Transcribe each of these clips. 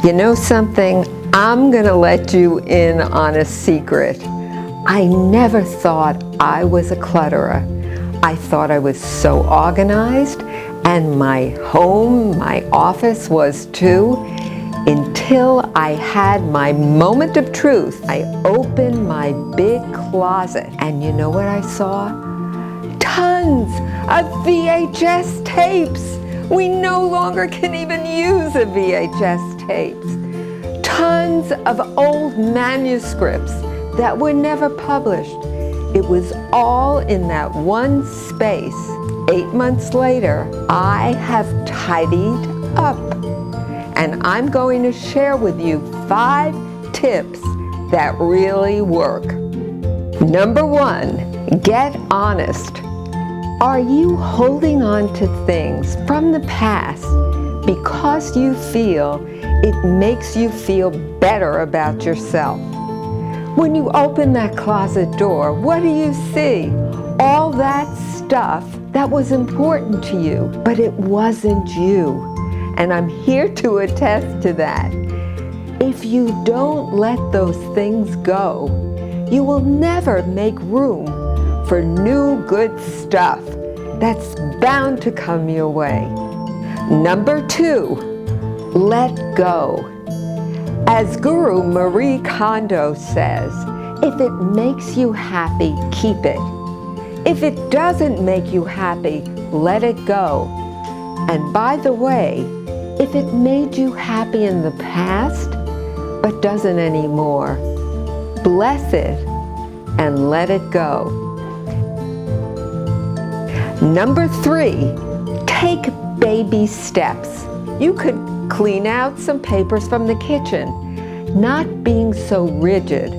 You know something? I'm gonna let you in on a secret. I never thought I was a clutterer. I thought I was so organized, and my home, my office was too, until I had my moment of truth. I opened my big closet, and you know what I saw? Tons of VHS tapes. We no longer can even use a VHS tapes. Tons of old manuscripts that were never published. It was all in that one space. 8 months later, I have tidied up. And I'm going to share with you 5 tips that really work. Number 1, get honest. Are you holding on to things from the past because you feel it makes you feel better about yourself? When you open that closet door, what do you see? All that stuff that was important to you, but it wasn't you. And I'm here to attest to that. If you don't let those things go, you will never make room for new good stuff that's bound to come your way. Number 2, let go. As Guru Marie Kondo says, if it makes you happy, keep it. If it doesn't make you happy, let it go. And by the way, if it made you happy in the past, but doesn't anymore, bless it and let it go. Number 3, take baby steps. You could clean out some papers from the kitchen. Not being so rigid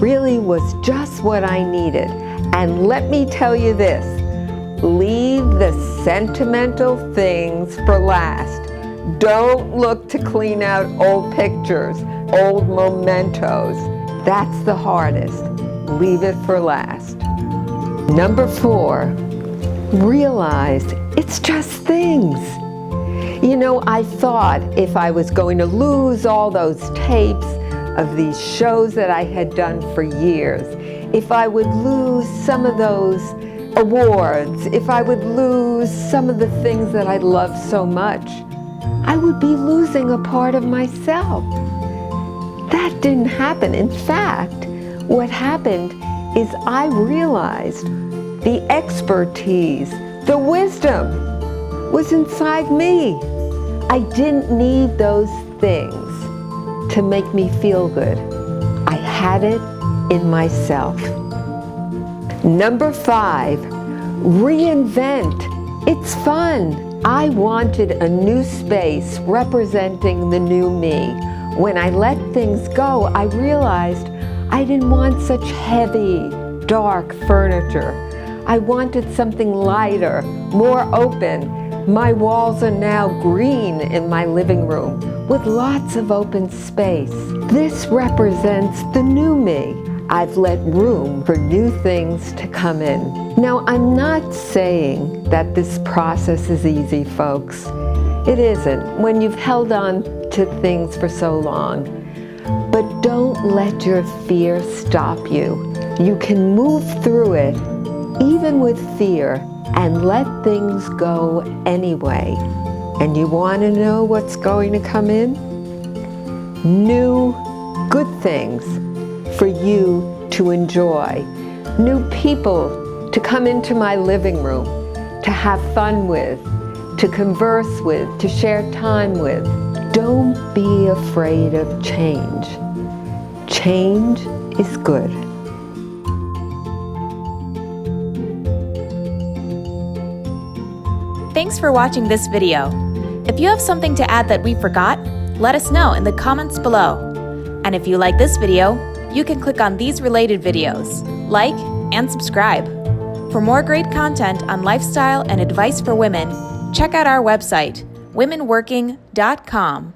really was just what I needed. And let me tell you this, leave the sentimental things for last. Don't look to clean out old pictures, old mementos. That's the hardest. Leave it for last. Number 4, realize it's just things. You know, I thought if I was going to lose all those tapes of these shows that I had done for years, if I would lose some of those awards, if I would lose some of the things that I loved so much, I would be losing a part of myself. That didn't happen. In fact, what happened is I realized the expertise, the wisdom was inside me. I didn't need those things to make me feel good. I had it in myself. Number 5, reinvent. It's fun. I wanted a new space representing the new me. When I let things go, I realized I didn't want such heavy, dark furniture. I wanted something lighter, more open. My walls are now green in my living room with lots of open space. This represents the new me. I've let room for new things to come in. Now, I'm not saying that this process is easy, folks. It isn't when you've held on to things for so long. But don't let your fear stop you. You can move through it, even with fear, and let things go anyway. And you want to know what's going to come in? New good things for you to enjoy. New people to come into my living room, to have fun with, to converse with, to share time with. Don't be afraid of change. Change is good. Thanks for watching this video. If you have something to add that we forgot, let us know in the comments below. And if you like this video, you can click on these related videos, like and subscribe. For more great content on lifestyle and advice for women, check out our website, WomenWorking.com.